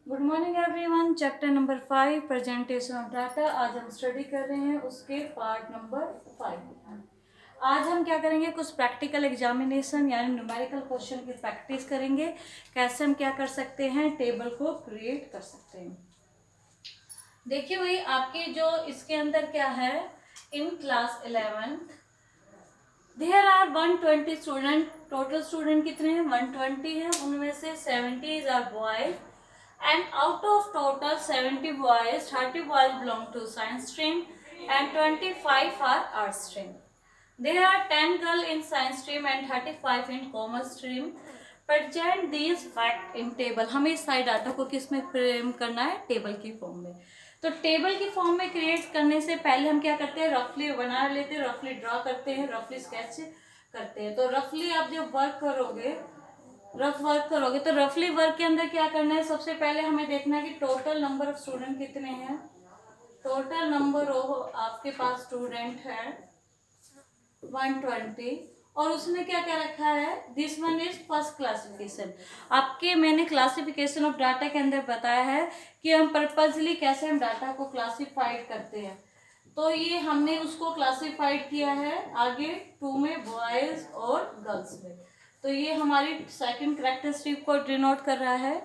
Good morning everyone. Chapter number 5 presentation of data. आज हम study कर रहे हैं उसके पार्ट नंबर 5। आज हम क्या करेंगे, कुछ प्रैक्टिकल एग्जामिनेशन यानी न्यूमेरिकल क्वेश्चन की प्रैक्टिस करेंगे। कैसे हम क्या कर सकते हैं, टेबल को क्रिएट कर सकते हैं। देखिए भाई, आपके जो इसके अंदर क्या है, in class 11th there are 120 student. Total student कितने हैं, 120 हैं। उनमें से 70 are boys and out of total 70 boys, 30 boys belong to science stream and 25 are art stream. There are 10 girls in science stream and 35 in commerce stream. Present these fact in table. हमें इस सारे data को किस में frame करना है, table की form में। तो टेबल की फॉर्म में क्रिएट करने से पहले हम क्या करते हैं, रफली बना लेते हैं, रफली ड्रा करते हैं, रफली स्केच करते हैं। तो रफली आप जब वर्क करोगे, रफ वर्क करोगे तो रफली वर्क के अंदर क्या करना है, सबसे पहले हमें देखना है कि टोटल नंबर ऑफ स्टूडेंट कितने हैं। टोटल नंबर ऑफ आपके पास स्टूडेंट है 120 और उसमें क्या क्या रखा है, this one is first classification. आपके मैंने क्लासिफिकेशन ऑफ डाटा के अंदर बताया है कि हम पर्पजली कैसे हम डाटा को क्लासिफाइड करते हैं। तो ये हमने उसको क्लासिफाइड किया है आगे 2 में, बॉयज और गर्ल्स में। तो ये हमारी सेकंड कैरेक्टरिस्टिक को डिनोट कर रहा है।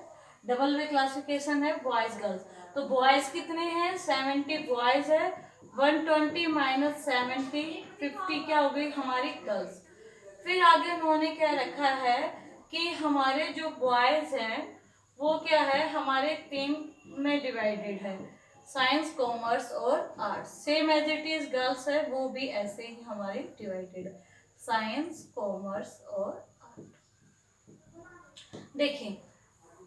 डबल वे क्लासिफिकेशन है बॉयज गर्ल्स। तो बॉयज कितने हैं, 70 बॉयज है, 120 माइनस 70 50 क्या हो गई हमारी गर्ल्स। फिर आगे उन्होंने क्या रखा है कि हमारे जो बॉयज हैं वो क्या है, हमारे 3 में डिवाइडेड है, साइंस कॉमर्स और arts. Same as it is girls है, वो भी ऐसे ही हमारी डिवाइडेड है, साइंस कॉमर्स और देखिए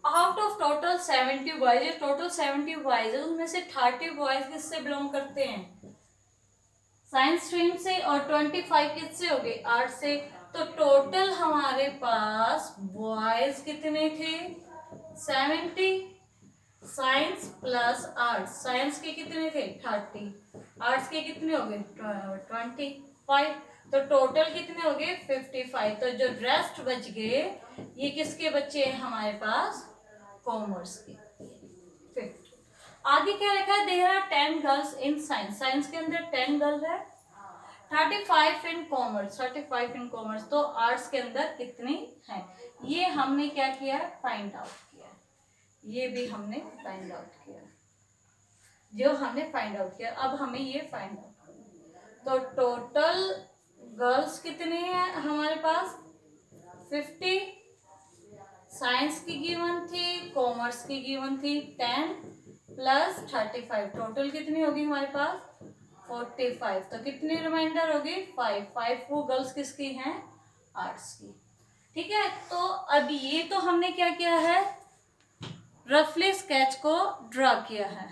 out of total 70 boys, total 70 boys है, उनमें से 30 बॉयज किससे बिलोंग करते हैं, साइंस स्ट्रीम से, और 25 किससे हो गए, आर्ट से। तो टोटल हमारे पास बॉयज कितने थे, 70, साइंस प्लस आर्ट्स, साइंस के कितने थे 30, आर्ट्स के कितने हो गए 25, तो टोटल कितने हो गए 55। तो जो रेस्ट बच गए ये किसके बच्चे हैं हमारे पास, कॉमर्स के 50। आगे क्या रखा है, there are 10 girls in science, science के अंदर 10 गर्ल्स है, 35 इन कॉमर्स, 35 इन कॉमर्स। तो आर्ट्स के अंदर कितनी है, ये हमने क्या किया, फाइंड आउट किया। ये भी हमने फाइंड आउट किया, जो हमने फाइंड आउट किया। अब हमें ये फाइंड आउट, तो टोटल गर्ल्स कितने हैं हमारे पास 50, साइंस की गिवन थी, कॉमर्स की गिवन थी 10 प्लस 35, टोटल कितनी होगी हमारे पास 45। तो कितनी रिमाइंडर होगी 5 वो गर्ल्स किसकी हैं, आर्ट्स की। ठीक है, तो अब ये तो हमने क्या किया है, रफली स्केच को ड्रा किया है।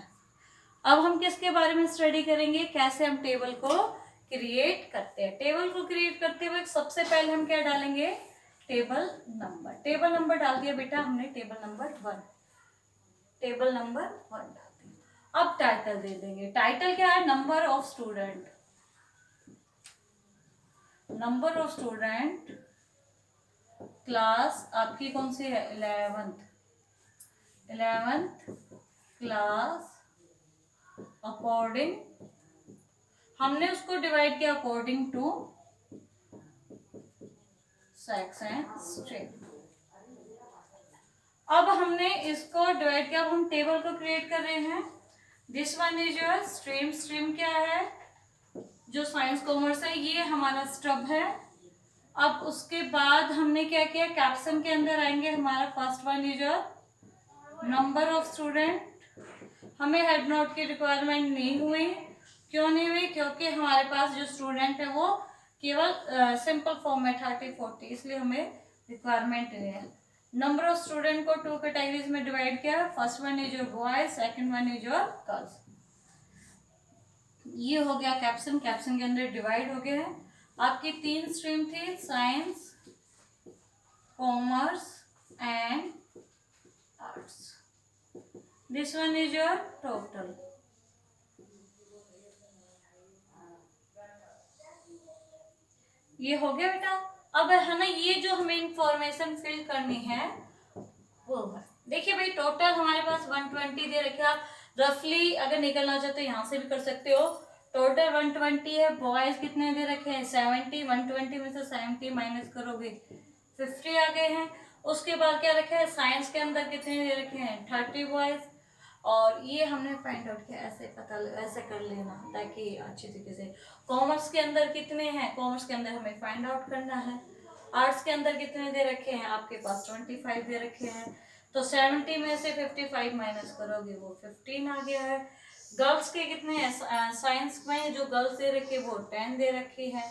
अब हम किसके बारे में स्टडी करेंगे, कैसे हम टेबल को क्रिएट करते हैं। टेबल को क्रिएट करते हुए सबसे पहले हम क्या डालेंगे, टेबल नंबर। टेबल नंबर डाल दिया बेटा हमने, टेबल नंबर 1, टेबल नंबर 1 डाल दिया। अब टाइटल दे देंगे, टाइटल क्या है, number of student, number of student class आपकी कौन सी है 11th क्लास अकॉर्डिंग, हमने उसको डिवाइड किया according to sex and stream. अब हमने इसको डिवाइड किया, अब हम टेबल को क्रिएट कर रहे हैं। This one is your stream, stream क्या है, जो साइंस कॉमर्स है, ये हमारा स्टब है। अब उसके बाद हमने क्या किया, कैप्शन के अंदर आएंगे, हमारा first one is your number of student. हमें हेड नोट की रिक्वायरमेंट नहीं हुई, क्यों नहीं हुई, क्योंकि हमारे पास जो स्टूडेंट है वो केवल सिंपल फॉर्म में 30-40, इसलिए हमें रिक्वायरमेंट नहीं है। नंबर ऑफ स्टूडेंट को 2 कैटेगरीज में डिवाइड किया, first one is your boy, second one is your girls. ये हो गया कैप्शन, कैप्शन के अंदर डिवाइड हो गया है। आपकी 3 स्ट्रीम थी, science commerce and arts. This one is your total, ये हो गया बेटा। अब है ना, ये जो हमें इंफॉर्मेशन फिल करनी है वो है, देखिए भाई टोटल हमारे पास पास 120 दे रखे, आप रफली अगर निकलना चाहते हो यहाँ से भी कर सकते हो। टोटल 120 है, बॉयज कितने दे रखे हैं 70, 120 में से 70 माइनस करोगे 50 आ गए हैं। उसके बाद क्या रखा है, साइंस के अंदर कितने दे रखे हैं 30 बॉयज, और ये हमने फाइंड आउट किया, ऐसे कर लेना ताकि अच्छी तरीके से। कॉमर्स के अंदर कितने हैं, कॉमर्स के अंदर हमें फाइंड आउट करना है। आर्ट्स के अंदर कितने दे रखे हैं, आपके पास 25 दे रखे हैं, तो 70 में से 55 माइनस करोगे वो 15 आ गया है। गर्ल्स के कितने हैं, साइंस में जो गर्ल्स दे रखे वो 10 दे रखी है,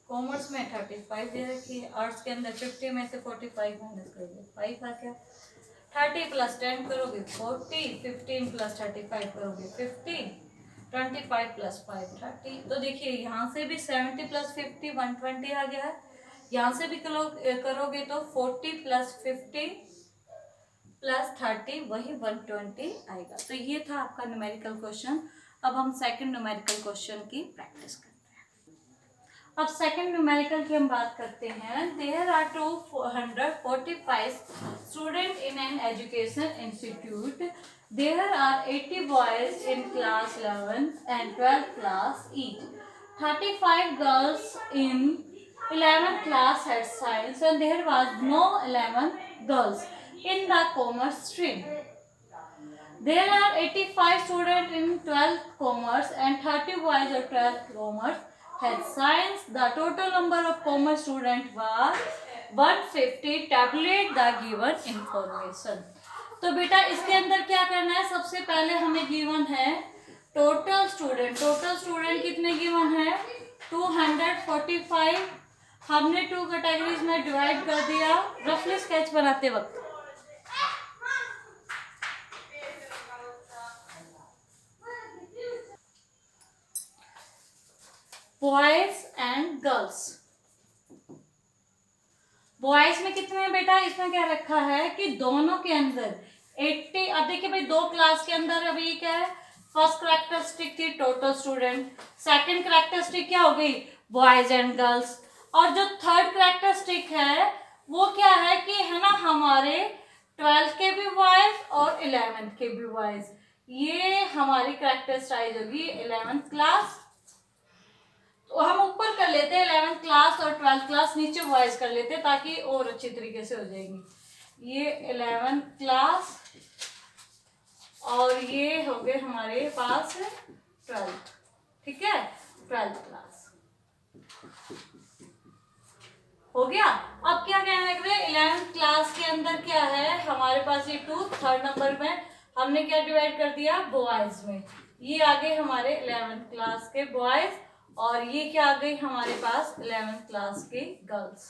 कॉमर्स में 35 दे रखी है, आर्ट्स के अंदर 50 में से 45 माइनस करोगे 5 आ गया। 30 प्लस 10 करोगे 40, 15 प्लस 35 करोगे 50, 25 प्लस 5 30। तो देखिए यहाँ से भी 70 प्लस 50 120 आ गया है, यहाँ से भी करोगे तो 40 प्लस 50 प्लस 30 वही 120 आएगा। तो ये था आपका न्यूमेरिकल क्वेश्चन। अब हम सेकंड न्यूमेरिकल क्वेश्चन की प्रैक्टिस करते हैं। अब सेकंड न्यूमेरिकल की हम बात करते हैं। There are 245 student in an education institute. There are 80 boys in class 11th and 12th class each. 35 girls in 11th class had science and there was no 11 girls in the commerce stream. There are 85 students in 12th commerce and 30 boys of 12th commerce had science. The total number of commerce students was 150. Tabulate the given information. तो बेटा इसके अंदर क्या करना है, सबसे पहले हमें गिवन है टोटल स्टूडेंट। टोटल स्टूडेंट कितने गिवन है 245। हमने 2 कैटेगरीज में डिवाइड कर दिया रफली स्केच बनाते वक्त। Boys and girls. बॉयज में कितने हैं बेटा, इसमें क्या रखा है कि दोनों के अंदर 80। अब देखिए भाई 2 क्लास के अंदर अभी क्या है, फर्स्ट कैरेक्टरिस्टिक थी टोटल स्टूडेंट, सेकंड कैरेक्टरिस्टिक क्या हो गई बॉयज एंड गर्ल्स, और जो थर्ड कैरेक्टरिस्टिक है वो क्या है कि है ना हमारे 12th के भी बॉयज और 11th के भी बॉयज। ये हमारी कैरेक्टरिस्टाइज होगी 11th क्लास। तो हम ऊपर कर लेते हैं 11th क्लास और 12th क्लास, नीचे बॉयज कर लेते हैं ताकि और अच्छी तरीके से हो जाएगी। ये 11th क्लास और ये हो गए हमारे पास 12th, ठीक है 12th क्लास हो गया। अब क्या कहने लग रहे हैं 11th क्लास के अंदर क्या है हमारे पास ये 2, थर्ड नंबर में हमने क्या डिवाइड कर दिया बॉयज में। ये आ गए हमारे 11th क्लास के बॉयज और ये क्या आ गई हमारे पास 11th क्लास की गर्ल्स,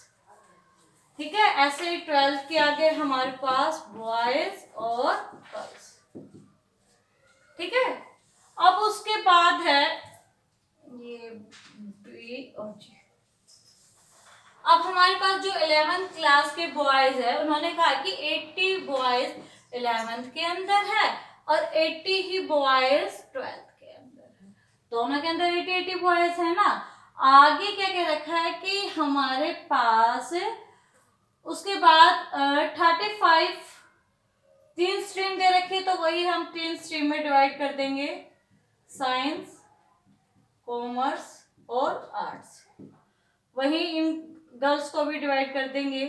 ठीक है। ऐसे ही 12th के आगे हमारे पास बॉयज और गर्ल्स, ठीक है। अब उसके बाद है ये बी और जी। अब हमारे पास जो 11th क्लास के बॉयज है उन्होंने कहा कि 80 बॉयज 11th के अंदर है और 80 ही बॉयज 12th के अंदर है, दोनों के अंदर 80 बॉयज है ना। आगे क्या क्या रखा है कि हमारे पास उसके बाद 35 3 स्ट्रीम दे रखी है, तो वही हम 3 स्ट्रीम में डिवाइड कर देंगे, साइंस कॉमर्स और आर्ट्स। वही इन गर्ल्स को भी डिवाइड कर देंगे।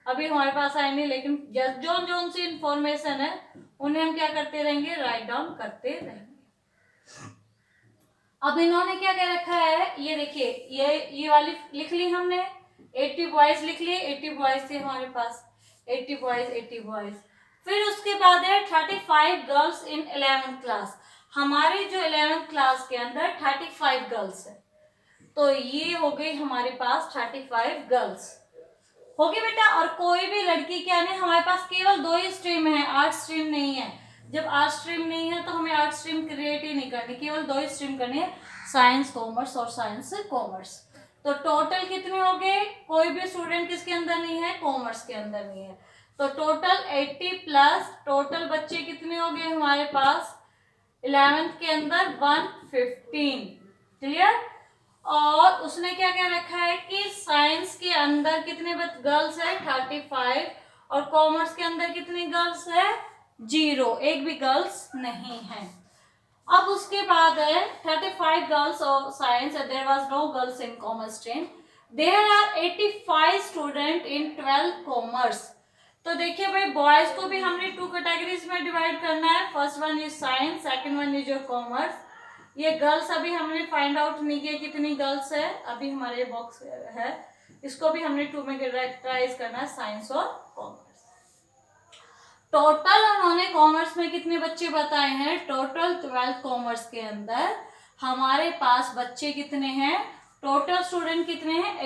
अभी हमारे पास आए नहीं, लेकिन जो सी इंफॉर्मेशन है उन्हें हम क्या करते रहेंगे राइट डाउन करते रहेंगे। अब इन्होंने क्या क्या रखा है ये देखिए, ये वाली लिख ली हमने, 80 बॉयज लिख लिए, 80 बॉयज थे हमारे पास, 80 बॉयज 80 बॉयज। फिर उसके बाद है 35 गर्ल्स इन 11th क्लास। हमारे जो 11th क्लास के अंदर 35 गर्ल्स है, तो ये हो गई हमारे पास 35 गर्ल्स हो गई बेटा। और कोई भी लड़की क्या नहीं, हमारे पास केवल 2 ही स्ट्रीम है, आर्ट स्ट्रीम नहीं है। जब आर्ट स्ट्रीम नहीं है तो हमें आर्ट स्ट्रीम क्रिएट ही नहीं करनी, केवल 2 ही स्ट्रीम करनी है, साइंस कॉमर्स और साइंस कॉमर्स। तो टोटल कितने हो गए, कोई भी स्टूडेंट किसके अंदर नहीं है कॉमर्स के अंदर नहीं है, तो टोटल 80 प्लस टोटल बच्चे कितने हो गए हमारे पास 11th के अंदर 115, क्लियर। और उसने क्या क्या रखा है कि साइंस के अंदर कितने गर्ल्स है 35 और कॉमर्स के अंदर कितनी गर्ल्स है 0, एक भी गर्ल्स नहीं है। अब उसके बाद है 35 girls of science, there was no girls in commerce stream, there are 85 student in 12th commerce. तो देखिए भाई, बॉयज को भी हमने 2 कैटेगरीज में डिवाइड करना है, first one is science, second one is your commerce. ये गर्ल्स अभी हमने फाइंड आउट नहीं किया कितनी गर्ल्स है, अभी हमारे बॉक्स है, इसको भी हमने 2 में कैटेगराइज करना है, साइंस और कॉमर्स। टोटल उन्होंने कॉमर्स में कितने बच्चे बताए हैं, टोटल 12th कॉमर्स के अंदर हमारे पास बच्चे कितने हैं, टोटल स्टूडेंट कितने हैं,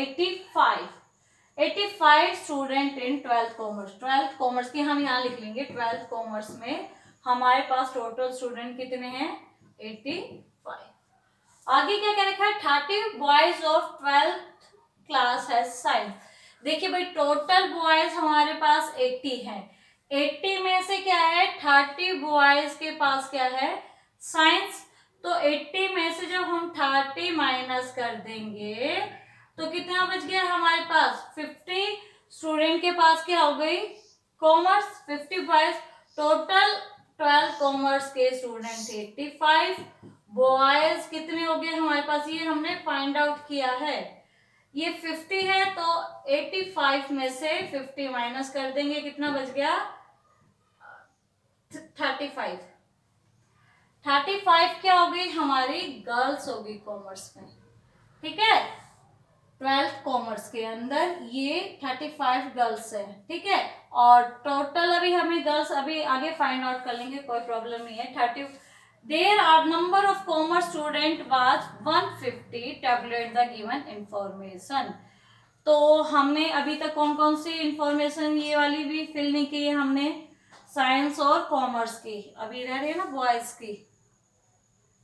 85 student in 12th commerce. 12th commerce की हम यहाँ लिख लेंगे, 12th कॉमर्स में हमारे पास टोटल स्टूडेंट कितने हैं, 85। आगे क्या कह रखा है, 30 बॉयज ऑफ 12th क्लास है साइंस। देखिए भाई, टोटल बॉयज हमारे पास 80 हैं, 80 में से क्या है, 30 बॉयज के पास क्या है, साइंस। तो 80 में से जब हम 30 माइनस कर देंगे तो कितना बच गया हमारे पास, 50 स्टूडेंट के पास क्या हो गई, कॉमर्स। 50 बॉयज, टोटल 12 कॉमर्स के स्टूडेंट 85, बॉयज कितने हो गए हमारे पास, ये हमने फाइंड आउट किया है, ये 50 है तो 85 में से 50 माइनस कर देंगे, कितना बच गया, 35। 35 क्या हो गई, हमारी गर्ल्स होगी कॉमर्स में, ठीक है। 12th कॉमर्स के अंदर ये 35 गर्ल्स है, ठीक है। और टोटल अभी हमें गर्ल्स अभी आगे फाइंड आउट कर लेंगे, कोई प्रॉब्लम नहीं है। 30, there are number of commerce student was 150, tabulate the given information. तो हमने अभी तक कौन कौन सी इंफॉर्मेशन, ये वाली भी फिल नहीं की है हमने, साइंस और कॉमर्स की, अभी रह रही है ना बॉयज की,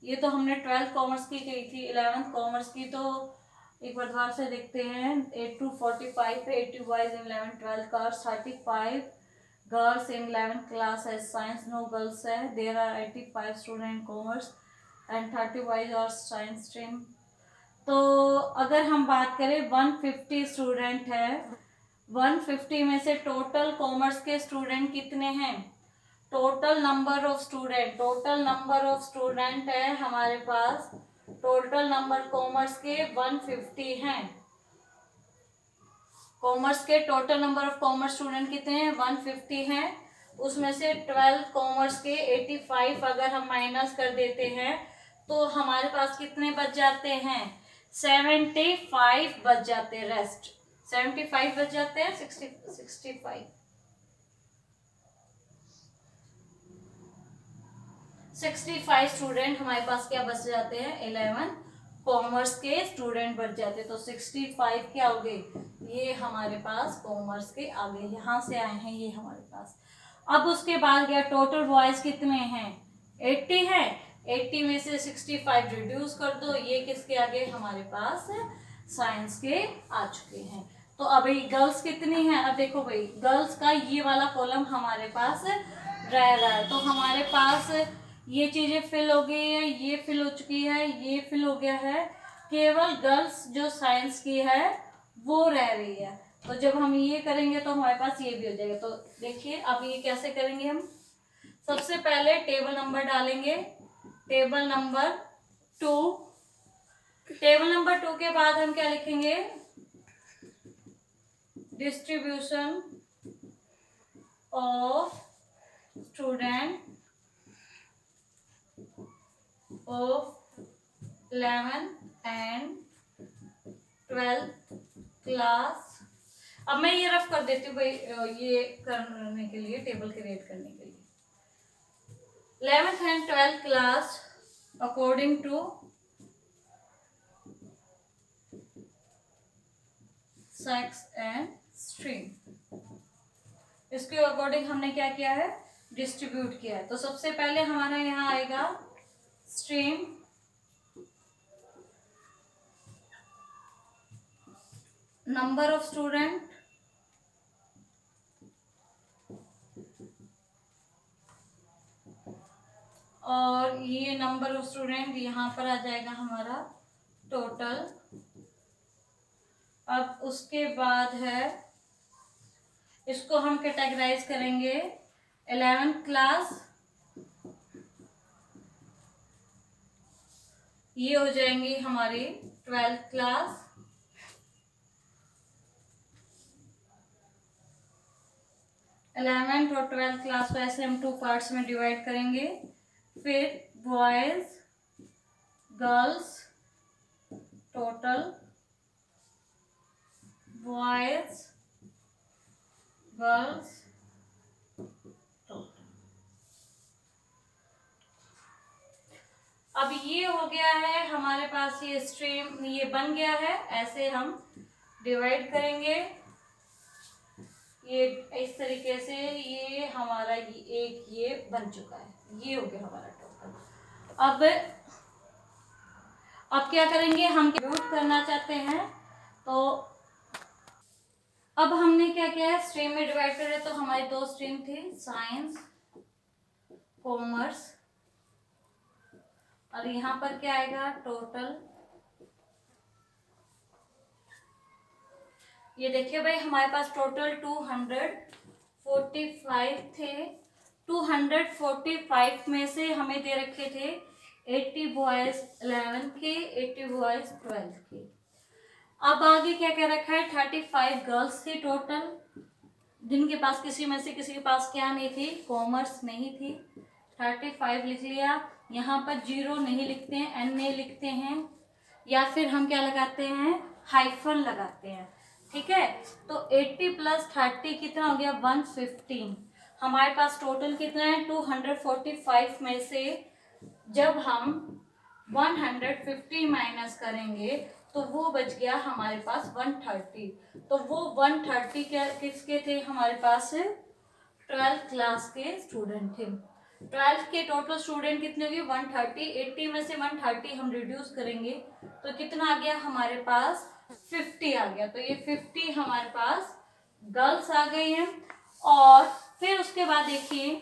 ये तो हमने 12th कॉमर्स की थी। 11th कॉमर्स की तो एक बार दोबारा से देखते हैं, 8 to 45 है, 80 बॉयज इन 11th 12th का, 35 गर्ल्स इन 11th क्लास है साइंस, नो गर्ल्स है, there are 85 student commerce and 30 boys और साइंस स्ट्रीम। तो अगर हम बात करें 150 स्टूडेंट है, 150 में से टोटल कॉमर्स के स्टूडेंट कितने हैं, टोटल नंबर ऑफ स्टूडेंट है हमारे पास, टोटल नंबर कॉमर्स के 150 हैं, कॉमर्स के total number of commerce student कितने हैं, 150 हैं। उसमें से 12th कॉमर्स के 85 अगर हम माइनस कर देते हैं तो हमारे पास कितने बच जाते हैं, 75 बच जाते हैं, रेस्ट 75 बच जाते हैं, 65 स्टूडेंट हमारे पास क्या बच जाते हैं, 11 कॉमर्स के स्टूडेंट बच जाते हैं। तो 65 क्या हो गए, ये हमारे पास कॉमर्स के आगे यहाँ से आए हैं ये हमारे पास। अब उसके बाद गया टोटल बॉयज कितने हैं, 80 है, 80 में से 65 रिड्यूस कर दो, ये किसके आगे, हमारे पास साइंस के आ चुके हैं। तो अभी गर्ल्स कितनी है, अब देखो भाई, गर्ल्स का ये वाला कॉलम हमारे पास रह रहा है, तो हमारे पास ये चीजें फिल हो गई है, ये फिल हो चुकी है, ये फिल हो गया है, केवल गर्ल्स जो साइंस की है वो रह रही है। तो जब हम ये करेंगे तो हमारे पास ये भी हो जाएगा। तो देखिए अब ये कैसे करेंगे हम, सबसे पहले टेबल नंबर डालेंगे, टेबल नंबर 2, टेबल नंबर 2 के बाद हम क्या लिखेंगे, distribution of student of 11th and 12th class. अब मैं ये रफ कर देती हूँ भाई, ये करने के लिए, टेबल क्रिएट करने के लिए, 11th and 12th class according to sex and stream, इसके अकॉर्डिंग हमने क्या किया है, डिस्ट्रीब्यूट किया है। तो सबसे पहले हमारा यहाँ आएगा स्ट्रीम, नंबर ऑफ स्टूडेंट, और ये नंबर ऑफ स्टूडेंट यहाँ पर आ जाएगा हमारा टोटल। अब उसके बाद है, इसको हम कैटेगराइज करेंगे 11th क्लास, ये हो जाएंगी हमारी 12th क्लास, 11th और 12th क्लास को ऐसे हम 2 पार्ट्स में डिवाइड करेंगे। फिर boys girls total, boys girls total. अब ये हो गया है हमारे पास, ये स्ट्रीम ये बन गया है। ऐसे हम डिवाइड करेंगे ये इस तरीके से, ये हमारा एक ये बन चुका है, ये हो गया हमारा टोटल। अब क्या करेंगे, हम कंप्यूट करना चाहते हैं तो अब हमने क्या किया है, स्ट्रीम में डिवाइड कर रहे, तो हमारी 2 स्ट्रीम थी, साइंस कॉमर्स, और यहाँ पर क्या आएगा टोटल। ये देखिए भाई हमारे पास टोटल 245 थे। 245 में से हमें दे रखे थे 80 बॉयज 11 के, 80 बॉयज 12 के। अब आगे क्या कह रखा है, 35 गर्ल्स थी टोटल, जिनके पास किसी में से किसी के पास क्या नहीं थी, कॉमर्स नहीं थी। 35 लिख लिया। यहाँ पर 0 नहीं लिखते हैं, एन नहीं लिखते हैं, या फिर हम क्या लगाते हैं, हाइफन लगाते हैं। ठीक है, तो 80 + 30 कितना हो गया, 115। हमारे पास टोटल कितना है, 245 में से जब हम 150 माइनस करेंगे तो वो बच गया हमारे पास 130। तो वो 130 क्या किसके थे, हमारे पास 12th क्लास के स्टूडेंट थे। 12th के टोटल स्टूडेंट कितने हो गए, 130। 80 में से 130 हम रिड्यूस करेंगे तो कितना आ गया हमारे पास, 50 आ गया। तो ये 50 हमारे पास गर्ल्स आ गई हैं। और फिर उसके बाद देखिए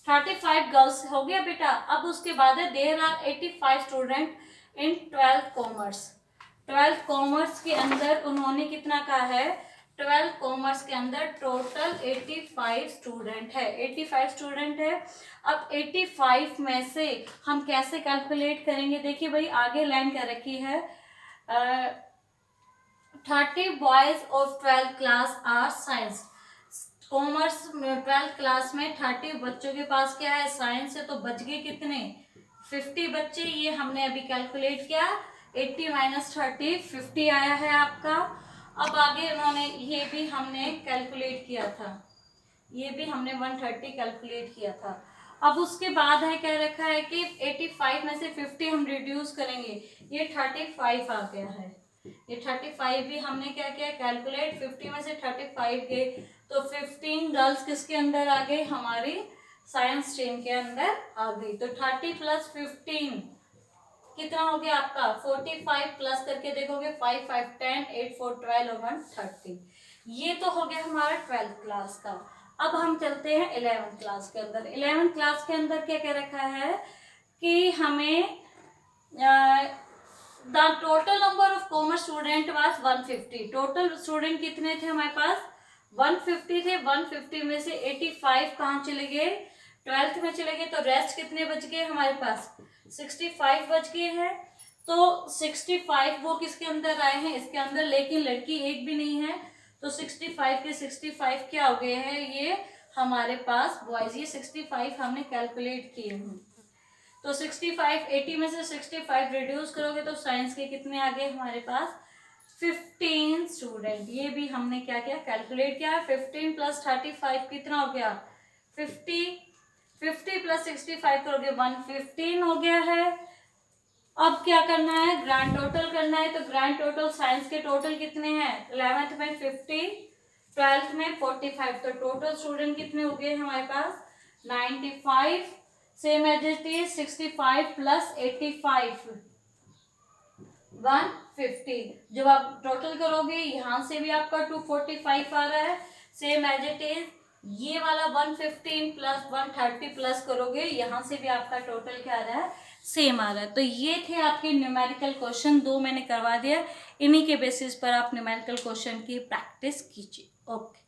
35 गर्ल्स हो गया बेटा। अब उसके बाद है there are 85 student in 12th commerce. 12th commerce के अंदर उन्होंने कितना कहा है, 12th कॉमर्स के अंदर टोटल 85 स्टूडेंट है, 85 स्टूडेंट है। अब 85 में से हम कैसे कैलकुलेट करेंगे, देखिए भाई आगे लाइन क्या रखी है, 30 boys of 12th class are science. Commerce में 12th क्लास में 30 बच्चों के पास क्या है, साइंस है, तो बच गए कितने, 50 बच्चे। ये हमने अभी कैलकुलेट किया, 80 - 30 50 आया है आपका। अब आगे उन्होंने ये भी हमने कैलकुलेट किया था, ये भी हमने 130 कैलकुलेट किया था। अब उसके बाद है क्या रखा है कि 85 में से 50 हम रिड्यूस करेंगे, ये 35 आ गया है। ये 35 भी हमने क्या किया कैलकुलेट, 50 में से 35 गए तो 15 गर्ल्स किसके अंदर आ गई, हमारी साइंस स्ट्रीम के अंदर आ गई। तो 30 + 15 कितना हो गया आपका, 45 प्लस करके देखोगे 5 5 10 8 4 12 और 1 30। ये तो हो गया हमारा 12th क्लास का। अब हम चलते हैं 11th क्लास के अंदर। 11th क्लास के अंदर क्या क्या रखा है कि हमें the total number of commerce student was 150। Total student कितने थे हमारे पास, 150 थे। 150 में से 85 कहाँ चले गए, 12th में चले गए। तो रेस्ट कितने बच गए हमारे पास, 65 बच गए हैं। तो 65 वो किसके अंदर आए हैं, इसके अंदर, लेकिन लड़की एक भी नहीं है। तो 65 के 65 क्या हो गए हैं, ये हमारे पास बॉयज। ये 65 हमने कैलकुलेट किए हैं। तो 65, 80 में से 65 रिड्यूस करोगे तो साइंस के कितने आ गए हमारे पास, 15 स्टूडेंट। ये भी हमने क्या किया कैलकुलेट किया। 15 + 35 कितना हो गया, 50। 50 + 65 करोगे 115 हो गया है। अब क्या करना है, ग्रैंड टोटल करना है। तो ग्रैंड टोटल साइंस के टोटल कितने हैं, 11th में 50, 12th में 45। तो टोटल स्टूडेंट कितने हो गए हमारे पास, 95। Same as it is 65 + 85 150। जब आप टोटल करोगे यहाँ से भी आपका 245 आ रहा है। सेम एज इट इज ये वाला 115 + 130 प्लस करोगे, यहाँ से भी आपका टोटल क्या आ रहा है, सेम आ रहा है। तो ये थे आपके न्यूमेरिकल क्वेश्चन, 2 मैंने करवा दिया। इन्हीं के बेसिस पर आप न्यूमेरिकल क्वेश्चन की प्रैक्टिस कीजिए। ओके।